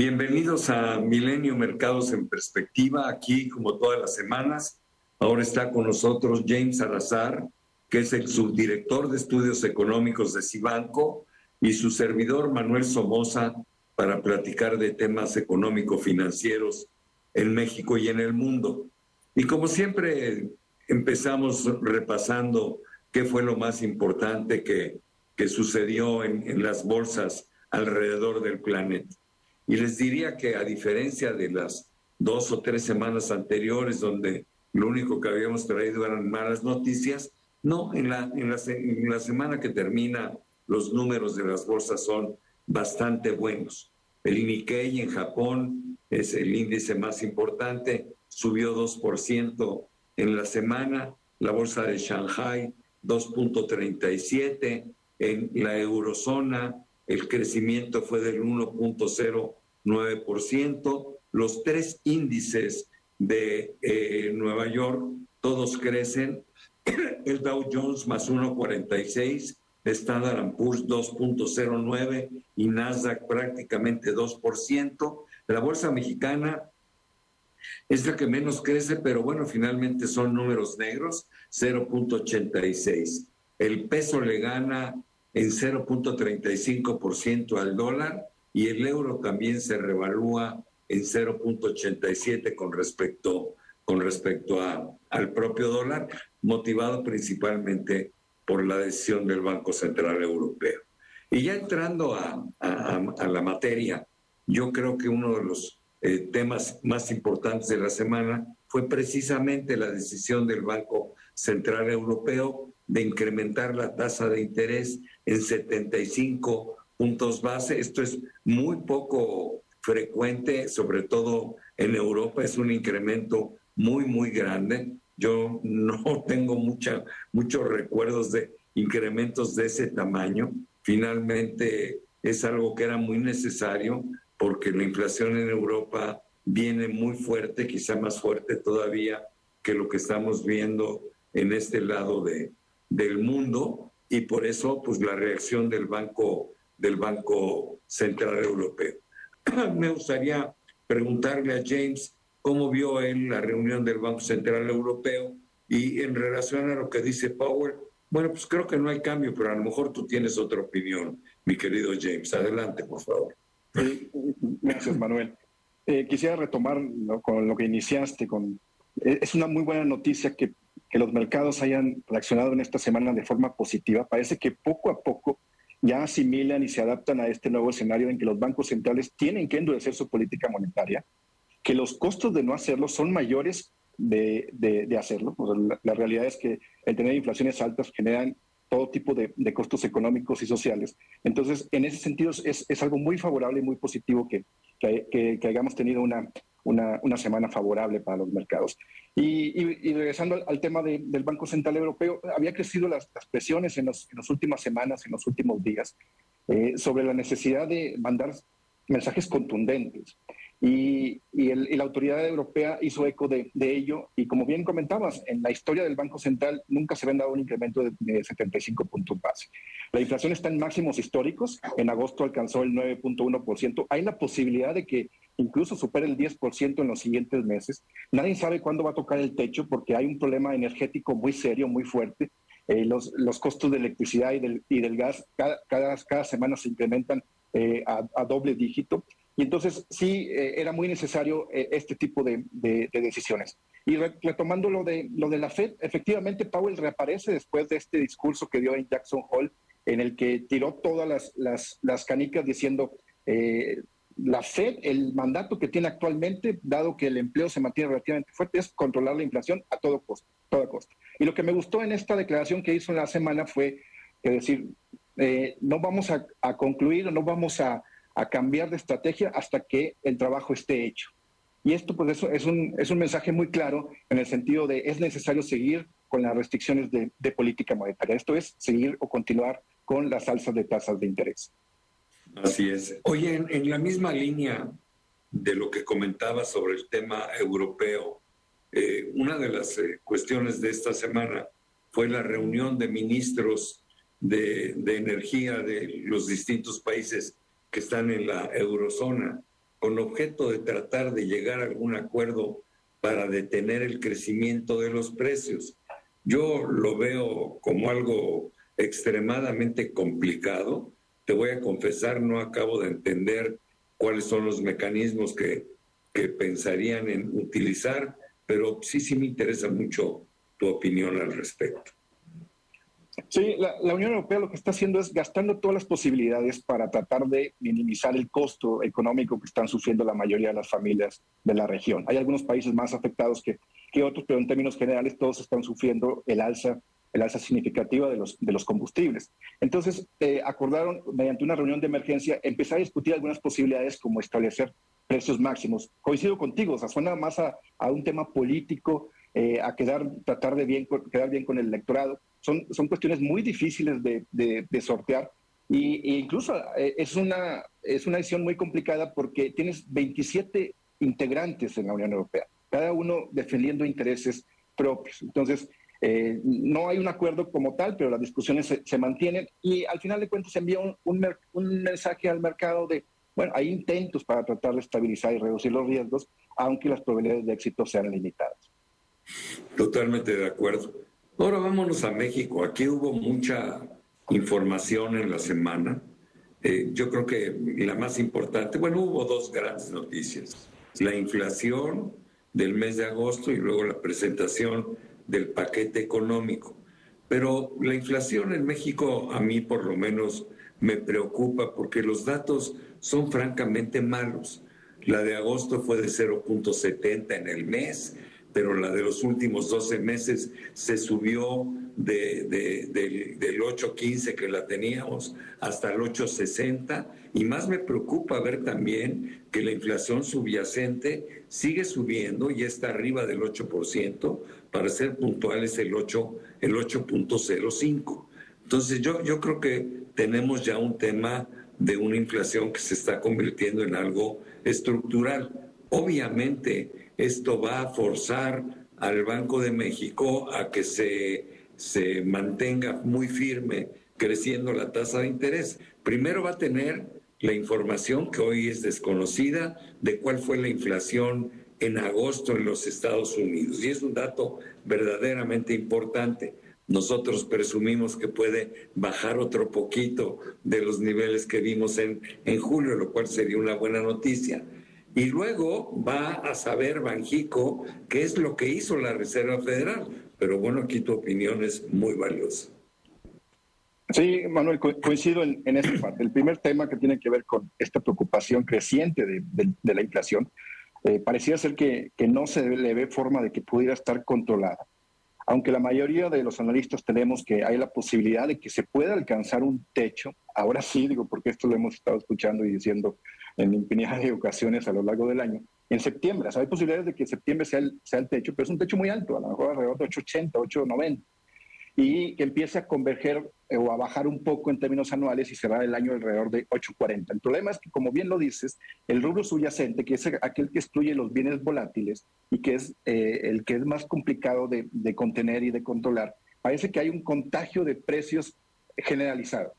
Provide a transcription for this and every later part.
Bienvenidos a Milenio Mercados en Perspectiva, aquí como todas las semanas. Ahora está con nosotros James Salazar, que es el subdirector de Estudios Económicos de Cibanco, y su servidor Manuel Somoza, para platicar de temas económico-financieros en México y en el mundo. Y como siempre, empezamos repasando qué fue lo más importante que sucedió en las bolsas alrededor del planeta. Y les diría que a diferencia de las 2 o 3 semanas anteriores, donde lo único que habíamos traído eran malas noticias, no, en la semana que termina los números de las bolsas son bastante buenos. El Nikkei en Japón es el índice más importante, subió 2% en la semana, la bolsa de Shanghai 2.37%, en la eurozona el crecimiento fue del 1.09%. Los 3 índices de Nueva York, todos crecen. El Dow Jones más 1.46%, Standard & Poor's 2.09% y Nasdaq prácticamente 2%. La bolsa mexicana es la que menos crece, pero bueno, finalmente son números negros, 0.86%. El peso le gana en 0.35% al dólar y el euro también se revalúa en 0.87 con respecto al propio dólar, motivado principalmente por la decisión del Banco Central Europeo. Y ya entrando a la materia, yo creo que uno de los temas más importantes de la semana fue precisamente la decisión del Banco Central Europeo de incrementar la tasa de interés en 75 puntos base. Esto es muy poco frecuente, sobre todo en Europa, es un incremento muy, muy grande. Yo no tengo muchos recuerdos de incrementos de ese tamaño. Finalmente es algo que era muy necesario porque la inflación en Europa viene muy fuerte, quizá más fuerte todavía que lo que estamos viendo en este lado del mundo, y por eso pues la reacción del Banco Central Europeo. Me gustaría preguntarle a James cómo vio él la reunión del Banco Central Europeo y en relación a lo que dice Powell. Bueno, pues creo que no hay cambio, pero a lo mejor tú tienes otra opinión, mi querido James. Adelante, por favor. Gracias, Manuel. Quisiera retomar, ¿no?, con lo que iniciaste. Es una muy buena noticia que los mercados hayan reaccionado en esta semana de forma positiva. Parece que poco a poco ya asimilan y se adaptan a este nuevo escenario en que los bancos centrales tienen que endurecer su política monetaria, que los costos de no hacerlo son mayores de hacerlo. Pues la realidad es que el tener inflaciones altas generan todo tipo de costos económicos y sociales. Entonces, en ese sentido, es algo muy favorable y muy positivo que hayamos tenido una semana favorable para los mercados. Y regresando al tema del Banco Central Europeo, había crecido las presiones en las últimas semanas, en los últimos días, sobre la necesidad de mandar mensajes contundentes. Y la autoridad europea hizo eco de ello, y como bien comentabas, en la historia del Banco Central nunca se había dado un incremento de 75 puntos base. La inflación está en máximos históricos, en agosto alcanzó el 9.1%, hay la posibilidad de que incluso supere el 10% en los siguientes meses. Nadie sabe cuándo va a tocar el techo porque hay un problema energético muy serio, muy fuerte. Los costos de electricidad y del gas cada semana se incrementan a doble dígito. Y entonces sí, era muy necesario este tipo de decisiones. Y retomando lo de la Fed, efectivamente Powell reaparece después de este discurso que dio en Jackson Hole, en el que tiró todas las canicas diciendo la Fed, el mandato que tiene actualmente, dado que el empleo se mantiene relativamente fuerte, es controlar la inflación a toda costa. Y lo que me gustó en esta declaración que hizo en la semana fue decir, no vamos a concluir, no vamos a cambiar de estrategia hasta que el trabajo esté hecho. Y esto pues eso es un mensaje muy claro en el sentido de es necesario seguir con las restricciones de política monetaria. Esto es seguir o continuar con las alzas de tasas de interés. Así es. Oye, en la misma línea de lo que comentaba sobre el tema europeo, una de las cuestiones de esta semana fue la reunión de ministros de energía de los distintos países que están en la eurozona. con objeto de tratar de llegar a algún acuerdo para detener el crecimiento de los precios. Yo lo veo como algo extremadamente complicado. Te voy a confesar, no acabo de entender cuáles son los mecanismos que pensarían en utilizar, pero sí me interesa mucho tu opinión al respecto. Sí, la Unión Europea lo que está haciendo es gastando todas las posibilidades para tratar de minimizar el costo económico que están sufriendo la mayoría de las familias de la región. Hay algunos países más afectados que otros, pero en términos generales todos están sufriendo el alza significativa de los combustibles. Entonces, acordaron mediante una reunión de emergencia empezar a discutir algunas posibilidades como establecer precios máximos. Coincido contigo, o sea, suena más a un tema político, a tratar de quedar bien con el electorado. Son cuestiones muy difíciles de sortear e incluso es una decisión muy complicada porque tienes 27 integrantes en la Unión Europea, cada uno defendiendo intereses propios. Entonces, no hay un acuerdo como tal, pero las discusiones se mantienen y al final de cuentas se envía un mensaje al mercado de, bueno, hay intentos para tratar de estabilizar y reducir los riesgos, aunque las probabilidades de éxito sean limitadas. Totalmente de acuerdo. Ahora vámonos a México. Aquí hubo mucha información en la semana. Yo creo que la más importante, bueno, hubo dos grandes noticias. La inflación del mes de agosto y luego la presentación del paquete económico. Pero la inflación en México a mí por lo menos me preocupa porque los datos son francamente malos. La de agosto fue de 0.70 en el mes, pero la de los últimos 12 meses se subió del 8.15 que la teníamos hasta el 8.60 y más me preocupa ver también que la inflación subyacente sigue subiendo y está arriba del 8%, para ser puntuales el 8.05. Entonces yo creo que tenemos ya un tema de una inflación que se está convirtiendo en algo estructural. Obviamente esto va a forzar al Banco de México a que se mantenga muy firme creciendo la tasa de interés. Primero va a tener la información que hoy es desconocida de cuál fue la inflación en agosto en los Estados Unidos. Y es un dato verdaderamente importante. Nosotros presumimos que puede bajar otro poquito de los niveles que vimos en julio, lo cual sería una buena noticia. Y luego va a saber Banxico qué es lo que hizo la Reserva Federal. Pero bueno, aquí tu opinión es muy valiosa. Sí, Manuel, coincido en esta parte. El primer tema que tiene que ver con esta preocupación creciente de la inflación, parecía ser que no se le ve forma de que pudiera estar controlada. Aunque la mayoría de los analistas tenemos que hay la posibilidad de que se pueda alcanzar un techo, ahora sí, digo, porque esto lo hemos estado escuchando y diciendo en infinidad de ocasiones a lo largo del año, en septiembre, o sea, hay posibilidades de que septiembre sea el techo, pero es un techo muy alto, a lo mejor alrededor de 8.80, 8.90, y que empiece a converger o a bajar un poco en términos anuales y cerrar el año alrededor de 8.40. El problema es que, como bien lo dices, el rubro subyacente, que es aquel que excluye los bienes volátiles y que es el que es más complicado de contener y de controlar, parece que hay un contagio de precios generalizado.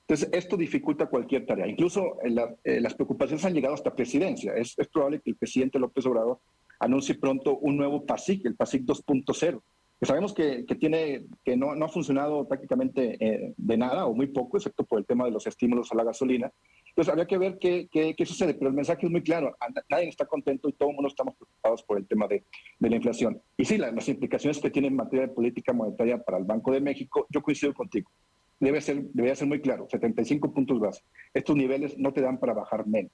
Entonces, esto dificulta cualquier tarea. Incluso las preocupaciones han llegado hasta presidencia. Es probable que el presidente López Obrador anuncie pronto un nuevo PASIC, el PASIC 2.0, que sabemos que no ha funcionado prácticamente de nada o muy poco, excepto por el tema de los estímulos a la gasolina. Entonces, habría que ver qué sucede, pero el mensaje es muy claro. Nadie está contento y todo el mundo estamos preocupados por el tema de la inflación. Y sí, las implicaciones que tiene en materia de política monetaria para el Banco de México, yo coincido contigo. Debería ser muy claro, 75 puntos base. Estos niveles no te dan para bajar menos.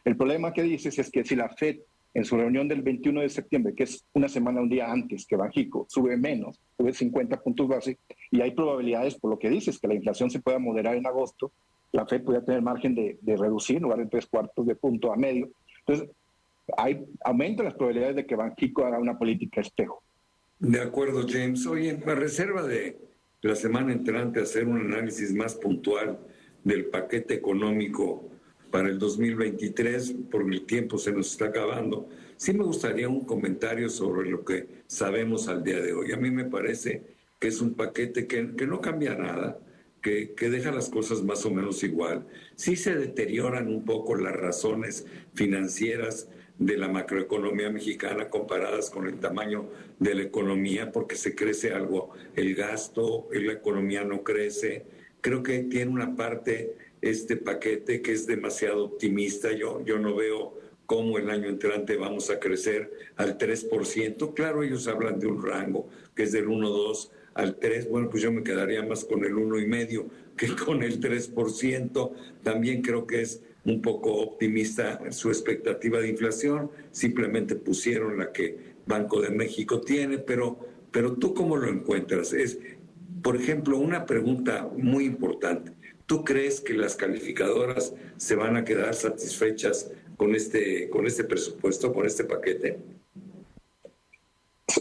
El problema que dices es que si la FED en su reunión del 21 de septiembre, que es una semana, un día antes que Banxico, sube menos, sube 50 puntos base, y hay probabilidades, por lo que dices, que la inflación se pueda moderar en agosto, la FED podría tener margen de reducir, en lugar de 3/4 de punto a medio. Entonces, aumentan las probabilidades de que Banxico haga una política espejo. De acuerdo, James. Oye, a reserva de la semana entrante hacer un análisis más puntual del paquete económico para el 2023, porque el tiempo se nos está acabando, sí me gustaría un comentario sobre lo que sabemos al día de hoy. A mí me parece que es un paquete que no cambia nada, que deja las cosas más o menos igual. Sí se deterioran un poco las razones financieras de la macroeconomía mexicana comparadas con el tamaño de la economía, porque se crece algo el gasto, la economía no crece. Creo que tiene una parte este paquete que es demasiado optimista. Yo no veo cómo el año entrante vamos a crecer al 3%. Claro, ellos hablan de un rango que es del 1,2 al 3. Bueno, pues yo me quedaría más con el 1,5 que con el 3%. También creo que es un poco optimista su expectativa de inflación. Simplemente pusieron la que Banco de México tiene, pero ¿tú cómo lo encuentras? Por ejemplo, una pregunta muy importante. ¿Tú crees que las calificadoras se van a quedar satisfechas con este presupuesto, con este paquete?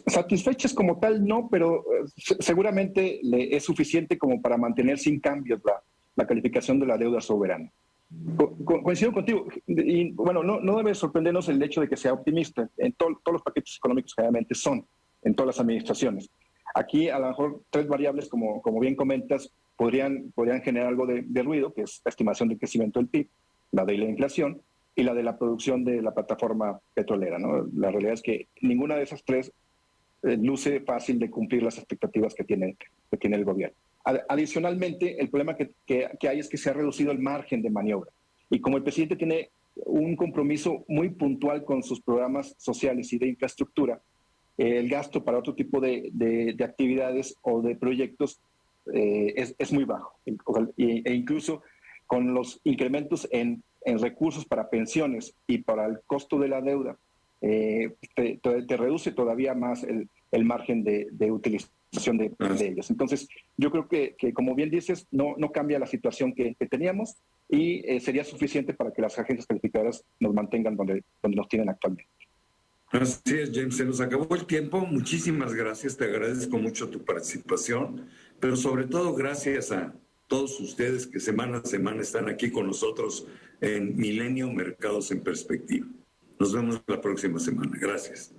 Satisfechas como tal no, pero seguramente es suficiente como para mantener sin cambios la calificación de la deuda soberana. Coincido contigo. Y bueno, no debe sorprendernos el hecho de que sea optimista. En todos los paquetes económicos generalmente son, en todas las administraciones. Aquí a lo mejor tres variables, como bien comentas, podrían generar algo de ruido, que es la estimación del crecimiento del PIB, la de la inflación y la de la producción de la plataforma petrolera, ¿no? La realidad es que ninguna de esas tres luce fácil de cumplir las expectativas que tiene el gobierno. Adicionalmente, el problema que hay es que se ha reducido el margen de maniobra. Y como el presidente tiene un compromiso muy puntual con sus programas sociales y de infraestructura, el gasto para otro tipo de actividades o de proyectos es muy bajo. E incluso con los incrementos en recursos para pensiones y para el costo de la deuda, te reduce todavía más el margen de utilización de ellos. Entonces, yo creo que como bien dices, no cambia la situación que teníamos y sería suficiente para que las agencias calificadoras nos mantengan donde nos tienen actualmente. Así es, James, se nos acabó el tiempo. Muchísimas gracias, te agradezco mucho tu participación, pero sobre todo gracias a todos ustedes que semana a semana están aquí con nosotros en Milenio Mercados en Perspectiva. Nos vemos la próxima semana. Gracias.